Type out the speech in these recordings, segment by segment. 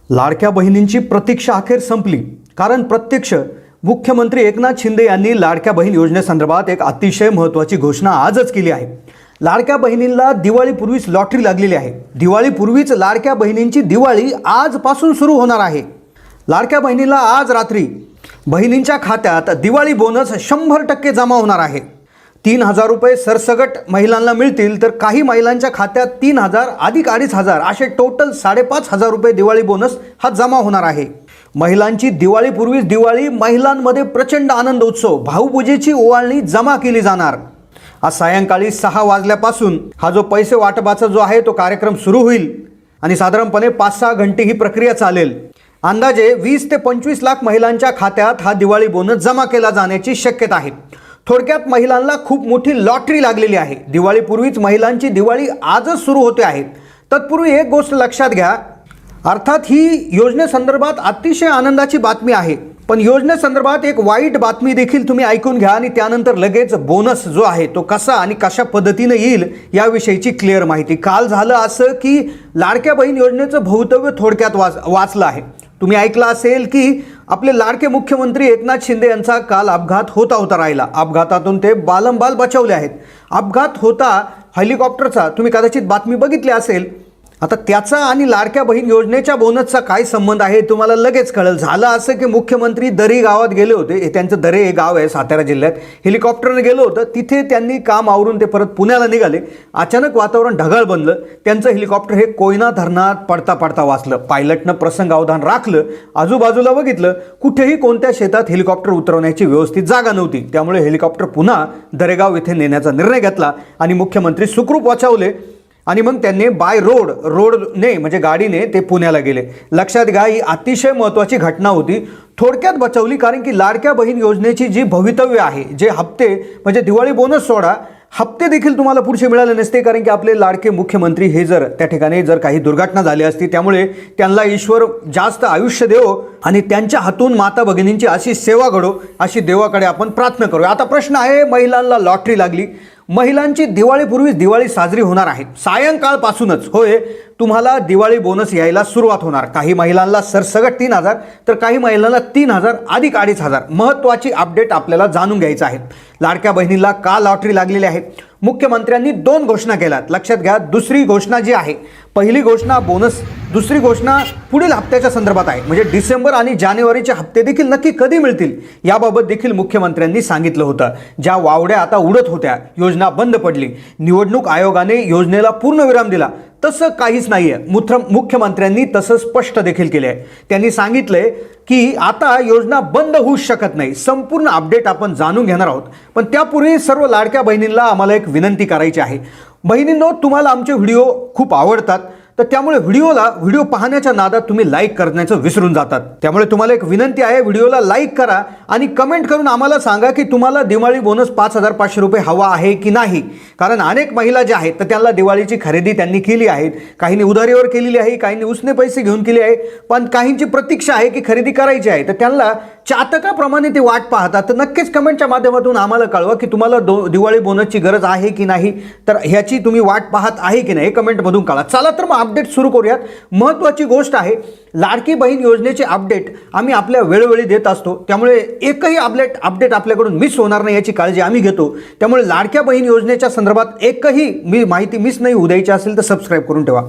लाडक्या बहिणींची प्रतीक्षा अखेर संपली, कारण प्रत्यक्ष मुख्यमंत्री एकनाथ शिंदे यांनी लाडक्या बहीण योजनेसंदर्भात एक अतिशय महत्त्वाची घोषणा आजच केली आहे। लाडक्या बहिणींना दिवाळीपूर्वीच लॉटरी लागलेली आहे। दिवाळीपूर्वीच लाडक्या बहिणींची दिवाळी आजपासून सुरू होणार आहे। लाडक्या बहिणीला आज रात्री बहिणींच्या खात्यात दिवाळी बोनस 100% जमा होणार आहे। 3,000 रुपये सरसगट महिलांना मिळतील, तर काही महिलांच्या खात्यात 3,000 अधिक 2,500 असे टोटल 5,500 रुपये दिवाळी बोनस हा जमा होणार आहे। महिलांची दिवाळीपूर्वीच दिवाळी, महिलांमध्ये प्रचंड आनंद उत्सव, भाऊबीजेची ओवाळणी जमा केली जाणार। आज सायंकाळी 6 वाजल्यापासून हा जो पैसे वाटपाचा जो आहे तो कार्यक्रम सुरू होईल आणि साधारणपणे 5-6 घंटे ही प्रक्रिया चालेल। अंदाजे 20 ते 25 लाख महिलांच्या खात्यात हा दिवाळी बोनस जमा केला जाण्याची शक्यता आहे। थोडक्यात महिलांना खूप मोठी लॉटरी लागलेली आहे। दिवाळीपूर्वीच महिलांची दिवाळी आजच सुरू होते आहे। तत्पूर्वी एक गोष्ट लक्षात घ्या, अर्थात ही योजनेसंदर्भात अतिशय आनंदाची बातमी आहे, पण योजनेसंदर्भात एक वाईट बातमी देखील तुम्ही ऐकून घ्या आणि त्यानंतर लगेच बोनस जो आहे तो कसा आणि कशा पद्धतीने येईल याविषयीची क्लिअर माहिती। काल झालं असं की लाडक्या बहीण योजनेचं भवितव्य थोडक्यात वाचलं आहे। तुम्ही ऐकलं असेल की आपले लाडके मुख्यमंत्री एकनाथ शिंदे यांचा काल अपघात होता राहिला। अपघातातून ते बालंबाल बचावले आहेत। अपघात होता हेलिकॉप्टरचा, तुम्ही कदाचित बातमी बघितली असेल। आता त्याचा आणि लाडक्या बहीण योजनेच्या बोनसचा काय संबंध आहे तुम्हाला लगेच कळेल। झालं असं की मुख्यमंत्री दरी गावात गेले होते, हे त्यांचं दरे हे गाव आहे सातारा जिल्ह्यात, हेलिकॉप्टरने गेलं होतं। तिथे त्यांनी काम आवरून ते परत पुण्याला निघाले। अचानक वातावरण ढगाळ बनलं, त्यांचं हेलिकॉप्टर हे कोयना धरणात पडता वाचलं। पायलटनं प्रसंगावधान राखलं, आजूबाजूला बघितलं, कुठेही कोणत्या शेतात हेलिकॉप्टर उतरवण्याची व्यवस्थित जागा नव्हती। त्यामुळे हेलिकॉप्टर पुन्हा दरेगाव येथे नेण्याचा निर्णय घेतला आणि मुख्यमंत्री सुखरूप वाचवले आणि मग त्यांनी बाय रोडने म्हणजे गाडीने ते पुण्याला गेले। लक्षात घ्या, ही अतिशय महत्त्वाची घटना होती, थोडक्यात बचावली, कारण की लाडक्या बहीण योजनेची जी भवितव्य आहे, जे हप्ते म्हणजे दिवाळी बोनस सोडा, हप्ते देखील तुम्हाला पुढचे मिळाले नसते, कारण की आपले लाडके मुख्यमंत्री हे जर त्या ठिकाणी जर काही दुर्घटना झाली असती, त्यामुळे त्यांना ईश्वर जास्त आयुष्य देवो आणि त्यांच्या हातून माता भगिनींची अशी सेवा घडो, अशी देवाकडे आपण प्रार्थना करूया। आता प्रश्न आहे, महिलांना लॉटरी लागली, महिलांची दिवाळीपूर्वीच दिवाळी साजरी होणार आहे। सायंकाळपासूनच होय तुम्हाला दिवाळी बोनस यायला सुरुवात होणार। काही महिलांना सरसगट 3,000, तर काही महिलांना 3,000 अधिक 2,500। महत्त्वाची अपडेट आपल्याला जाणून घ्यायचं आहे। लाडक्या बहिणीला का लॉटरी लागलेली आहे? मुख्यमंत्र्यांनी 2 घोषणा केल्यात, लक्षात घ्या। दुसरी घोषणा जी आहे, पहिली घोषणा बोनस, दुसरी घोषणा पुढील हप्त्याच्या संदर्भात आहे, म्हणजे डिसेंबर आणि जानेवारीचे हप्ते देखील नक्की कधी मिळतील याबाबत देखील मुख्यमंत्र्यांनी सांगितलं होतं। ज्या वावड्या आता उडत होत्या, योजना बंद पडली, निवडणूक आयोगाने योजनेला पूर्णविराम दिला, तसं काहीच नाहीये। मुख्यमंत्र्यांनी तसं स्पष्ट देखील केले आहे। त्यांनी सांगितलंय की आता योजना बंद होऊ शकत नाही। संपूर्ण अपडेट आपण जाणून घेणार आहोत, पण त्यापूर्वी सर्व लाडक्या बहिणींना आम्हाला एक विनंती करायची आहे। बहिणींनो, तुम्हाला आमचे व्हिडिओ खूप आवडतात, तर त्यामुळे व्हिडिओ पाहण्याच्या नादात तुम्ही लाईक करण्याचं विसरून जातात। त्यामुळे तुम्हाला एक विनंती आहे, व्हिडिओला लाईक करा आणि कमेंट करून आम्हाला सांगा की तुम्हाला दिवाळी बोनस 5,500 रुपये हवा आहे की नाही। कारण अनेक महिला ज्या आहेत तर त्यांना दिवाळीची खरेदी त्यांनी केली आहे, काहींनी उधारीवर केलेली आहे, काहींनी उसने पैसे घेऊन केले आहे, पण काहींची प्रतीक्षा आहे की खरेदी करायची आहे, तर त्यांना चातकाप्रमाणे ते वाट पाहतात। तर नक्कीच कमेंटच्या माध्यमातून आम्हाला कळवा की तुम्हाला दिवाळी बोनसची गरज आहे की नाही, तर ह्याची तुम्ही वाट पाहत आहे की नाही, कमेंटमधून कळवा। चला तर मग अपडेट सुरू करूयात। महत्त्वाची गोष्ट आहे, लाडकी बहीण योजनेचे अपडेट आम्ही आपल्या वेळोवेळी देत असतो, त्यामुळे एकही अपडेट आपल्याकडून मिस होणार नाही याची काळजी आम्ही घेतो। त्यामुळे लाडक्या बहीण योजनेच्या संदर्भात एकही माहिती मिस नाही होऊ द्यायची असेल तर सबस्क्राईब करून ठेवा।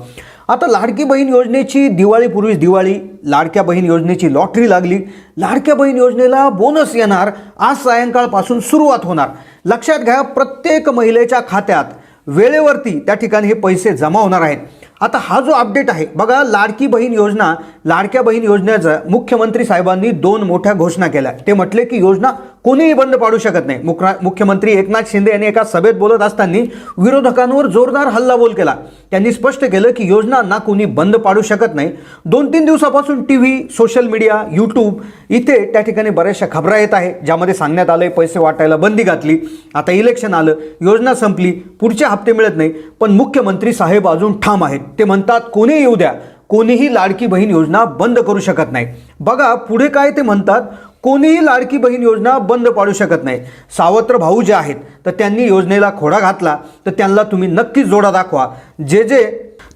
आता लाडकी बहीण योजनेची दिवाळीपूर्वीच दिवाळी, लाडक्या बहीण योजनेची लॉटरी लागली, लाडक्या बहीण योजनेला बोनस येणार, आज सायंकाळपासून सुरुवात होणार। लक्षात घ्या, प्रत्येक महिलेच्या खात्यात वेळेवरती त्या ठिकाणी हे पैसे जमा होणार आहेत। आता हा जो अपडेट आहे बघा, लाडकी बहीण योजना, लाडक्या बहीण योजनेचा मुख्यमंत्री साहेबांनी 2 मोठ्या घोषणा केल्या। ते म्हटले की योजना कोणीही बंद पाडू शकत नाही। मुख्यमंत्री एकनाथ शिंदे यांनी एका सभेत बोलत असताना विरोधकांवर जोरदार हल्लाबोल केला। त्यांनी स्पष्ट केलं की योजना ना कोणी बंद पाडू शकत नाही। 2-3 दिवसापासून टीव्ही, सोशल मीडिया, यूट्यूब इथे त्या ठिकाणी बऱ्याचशा खबरा येत आहे, ज्यामध्ये सांगण्यात आलंय पैसे वाटायला बंदी घातली, आता इलेक्शन आलं, योजना संपली, पुढचे हप्ते मिळत नाही, पण मुख्यमंत्री साहेब अजून ठाम आहेत। ते म्हणतात कोणी येऊ द्या, कोणीही लाडकी बहीण योजना बंद करू शकत नाही। बघा पुढे काय ते म्हणतात, कोणीही लाडकी बहीण योजना बंद पाडू शकत नाही। सावत्र भाऊ जे आहेत तर त्यांनी योजनेला खोडा घातला, तर त्यांना तुम्ही नक्कीच जोडा दाखवा। जे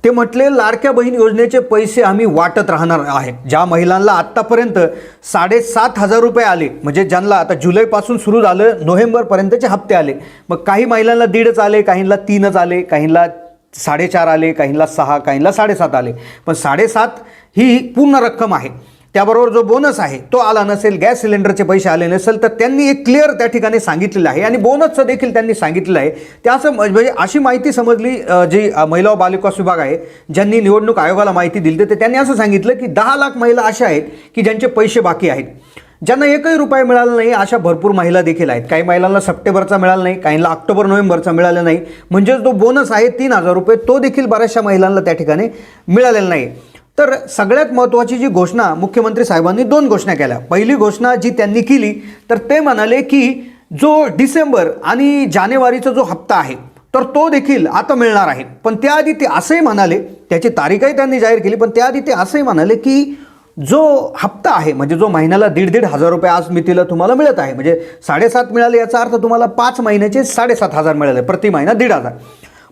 ते म्हटले लाडक्या बहीण योजनेचे पैसे आम्ही वाटत राहणार आहे. ज्या महिलांना आत्तापर्यंत 7,500 रुपये आले, म्हणजे ज्यांना आता जुलैपासून सुरू झालं नोव्हेंबरपर्यंतचे हप्ते आले, मग काही महिलांना 1.5च आले, काहींना 3च आले, काहींना 4.5 आले, काहींना 6, काहींना 7.5 आले. पण 7.5 ही पूर्ण रक्कम आहे. त्याबरोबर जो बोनस आहे तो आला नसेल, गॅस सिलेंडरचे पैसे आले नसेल, तर त्यांनी एक क्लिअर त्या ठिकाणी सांगितलेलं आहे आणि बोनसचं देखील त्यांनी सांगितलेलं आहे. त्या असं म्हणजे अशी माहिती समजली, जी महिला व बालविकास विभाग आहे ज्यांनी निवडणूक आयोगाला माहिती दिली, तर त्यांनी असं सांगितलं की 10 लाख महिला अशा आहेत की ज्यांचे पैसे बाकी आहेत, ज्यांना एकही रुपया मिळाला नाही. अशा भरपूर महिला देखील आहेत. काही महिलांना सप्टेंबरचा मिळाला नाही, काहींना ऑक्टोबर नोव्हेंबरचा मिळाला नाही. म्हणजे जो बोनस आहे 3,000 रुपये तो देखील बऱ्याचशा महिलांना त्या ठिकाणी मिळालेला नाही. तर सगळ्यात महत्त्वाची जी घोषणा मुख्यमंत्री साहेबांनी 2 घोषणा केल्या. पहिली घोषणा जी त्यांनी केली तर ते म्हणाले की जो डिसेंबर आणि जानेवारीचा जो हप्ता आहे तर तो देखील आता मिळणार आहे. पण त्याआधी ते असंही म्हणाले, त्याची तारीखही त्यांनी जाहीर केली, पण त्याआधी ते असंही म्हणाले की जो हप्ता आहे म्हणजे जो महिन्याला 1,500 रुपये आज मितीला तुम्हाला मिळत आहे, म्हणजे 7.5 मिळाले याचा अर्थ तुम्हाला 5 महिन्याचे 7,500 मिळाले, प्रति महिना 1,500.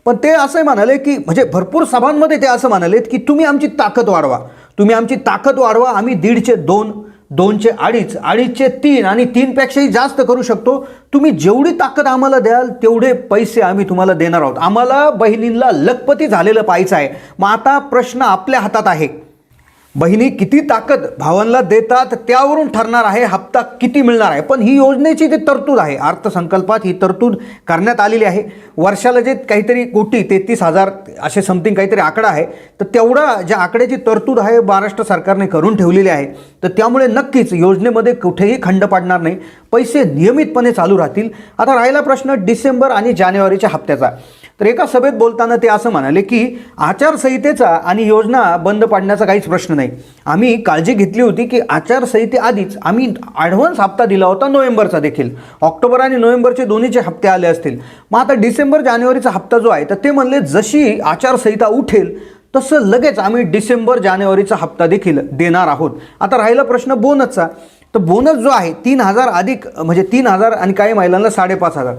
पण ते असं म्हणाले की म्हणजे भरपूर सभांमध्ये ते असं म्हणालेत की तुम्ही आमची ताकद वाढवा, तुम्ही आमची ताकद वाढवा, आम्ही 1.5चे 2, 2चे 2.5, 2.5चे 3 आणि 3पेक्षाही जास्त करू शकतो. तुम्ही जेवढी ताकद आम्हाला द्याल तेवढे पैसे आम्ही तुम्हाला देणार आहोत. आम्हाला बहिणींना लखपती झालेलं पाहायचं आहे. मग आता प्रश्न आपल्या हातात आहे, बहिणी किती ताकद भावांना देतात त्यावरून ठरणार आहे हप्ता किती मिळणार आहे. पण ही योजनेची जी तरतूद आहे, अर्थसंकल्पात ही तरतूद करण्यात आलेली आहे. वर्षाला जे काहीतरी कोटी 33,000 असे समथिंग काहीतरी आकडा आहे, तर तेवढा ज्या आकड्याची तरतूद आहे महाराष्ट्र सरकारने करून ठेवलेली आहे. तर त्यामुळे नक्कीच योजनेमध्ये कुठेही खंड पाडणार नाही, पैसे नियमितपणे चालू राहतील. आता राहिला प्रश्न डिसेंबर आणि जानेवारीच्या हप्त्याचा. तर एका सभेत बोलताना ते असं म्हणाले की आचारसंहितेचा आणि योजना बंद पाडण्याचा काहीच प्रश्न नाही. आम्ही काळजी घेतली होती की आचारसंहितेआधीच आम्ही ॲडव्हान्स हप्ता दिला होता नोव्हेंबरचा देखील, ऑक्टोबर आणि नोव्हेंबरचे दोन्हीचे हप्ते आले असतील. मग आता डिसेंबर जानेवारीचा हप्ता जो आहे तर ते म्हणले जशी आचारसंहिता उठेल तसं लगेच आम्ही डिसेंबर जानेवारीचा हप्ता देखील देणार आहोत. आता राहिला प्रश्न बोनसचा. तर बोनस जो आहे 3,000 अधिक म्हणजे 3,000 आणि काही महिलांना 5,500.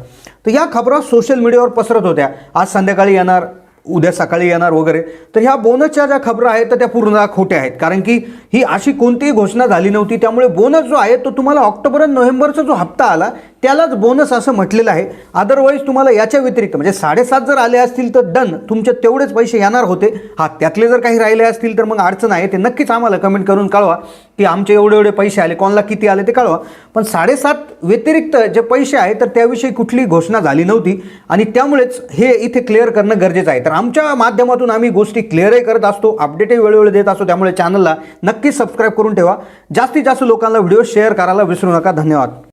तर या खबरा सोशल मीडियावर पसरत होत्या, आज संध्याकाळी येणार, उद्या सकाळी येणार वगैरे. तर ह्या बोनसच्या ज्या खबरा आहेत तर त्या पूर्ण खोट्या आहेत, कारण की ही अशी कोणतीही घोषणा झाली नव्हती. त्यामुळे बोनस जो आहे तो तुम्हाला ऑक्टोबर आणि नोव्हेंबरचा जो हप्ता आला त्यालाच बोनस असं म्हटलेलं आहे. अदरवाईज तुम्हाला याच्या व्यतिरिक्त म्हणजे 7.5 जर आले असतील तर डन, तुमचे तेवढेच पैसे येणार होते. त्यातले जर काही राहिले असतील तर मग अडचण आहे. ते नक्कीच आम्हाला कमेंट करून कळवा की आमचे एवढे एवढे पैसे आले, कोणाला किती आले ते कळवा. पण 7.5 व्यतिरिक्त जे पैसे आहेत तर त्याविषयी कुठलीही घोषणा झाली नव्हती आणि त्यामुळेच हे इथे क्लिअर करणं गरजेचं आहे. तर आमच्या माध्यमातून आम्ही गोष्टी क्लिअरही करत असतो, अपडेटही वेळोवेळी देत असतो. त्यामुळे चॅनलला नक्कीच सबस्क्राईब करून ठेवा. जास्तीत जास्त लोकांना व्हिडिओ शेअर करायला विसरू नका. धन्यवाद.